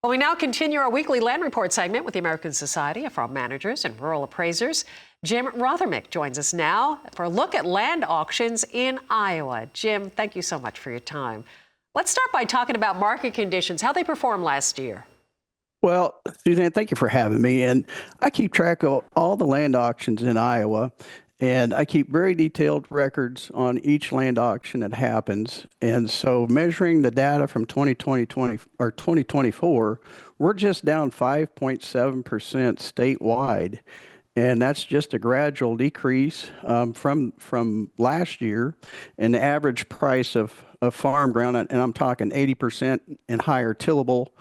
Well, we now continue our weekly land report segment with the American Society of Farm Managers and Rural Appraisers. Jim Rothermich joins us now for a look at land auctions in Iowa. Jim, thank you so much for your time. Let's start by talking about market conditions, how they performed last year. Well, Suzanne, thank you for having me. And I keep track of all the land auctions in Iowa, and I keep very detailed records on each land auction that happens. And so measuring the data from 2024, we're just down 5.7% statewide. And that's just a gradual decrease from last year. And the average price of farm ground, and I'm talking 80% and higher tillable,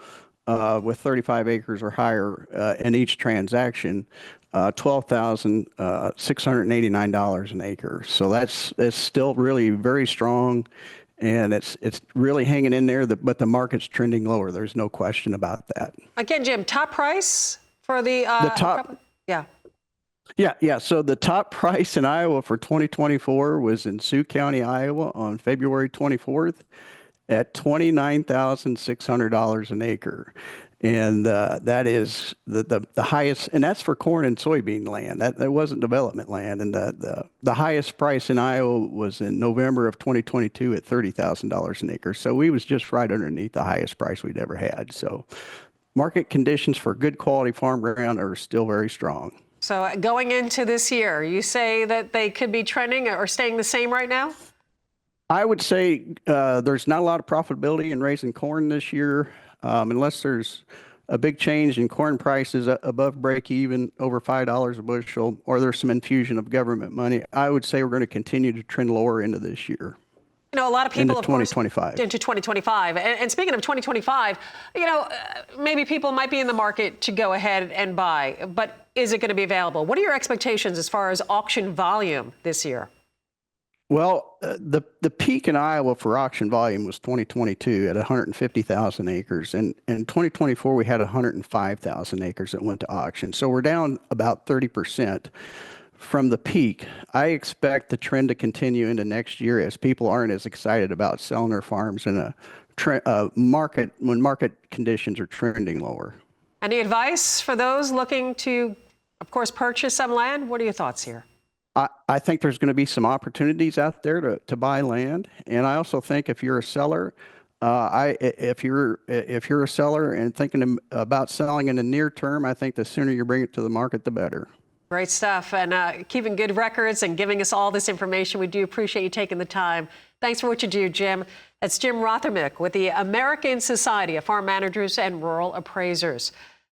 with 35 acres or higher in each transaction, $12,689 an acre. So it's still really very strong, and it's really hanging in there. But the market's trending lower. There's no question about that. Again, Jim, top price for the top. Yeah. Yeah. So the top price in Iowa for 2024 was in Sioux County, Iowa, on February 24th. At $29,600 an acre. And that is the highest, and that's for corn and soybean land. That wasn't development land. And the highest price in Iowa was in November of 2022 at $30,000 an acre. So we was just right underneath the highest price we'd ever had. So market conditions for good quality farm ground are still very strong. So going into this year, you say that they could be trending or staying the same right now? I would say there's not a lot of profitability in raising corn this year, unless there's a big change in corn prices above break even, over $5 a bushel, or there's some infusion of government money. I would say we're going to continue to trend lower into this year. You know, a lot of people, into 2025. Into 2025. And speaking of 2025, maybe people might be in the market to go ahead and buy, but is it going to be available? What are your expectations as far as auction volume this year? Well, the peak in Iowa for auction volume was 2022 at 150,000 acres. And in 2024, we had 105,000 acres that went to auction. So we're down about 30% from the peak. I expect the trend to continue into next year as people aren't as excited about selling their farms in a market when market conditions are trending lower. Any advice for those looking to, of course, purchase some land? What are your thoughts here? I think there's going to be some opportunities out there to buy land, and I also think if you're a seller, if you're a seller and thinking about selling in the near term, I think the sooner you bring it to the market, the better. Great stuff, and keeping good records and giving us all this information. We do appreciate you taking the time. Thanks for what you do, Jim. That's Jim Rothermich with the American Society of Farm Managers and Rural Appraisers.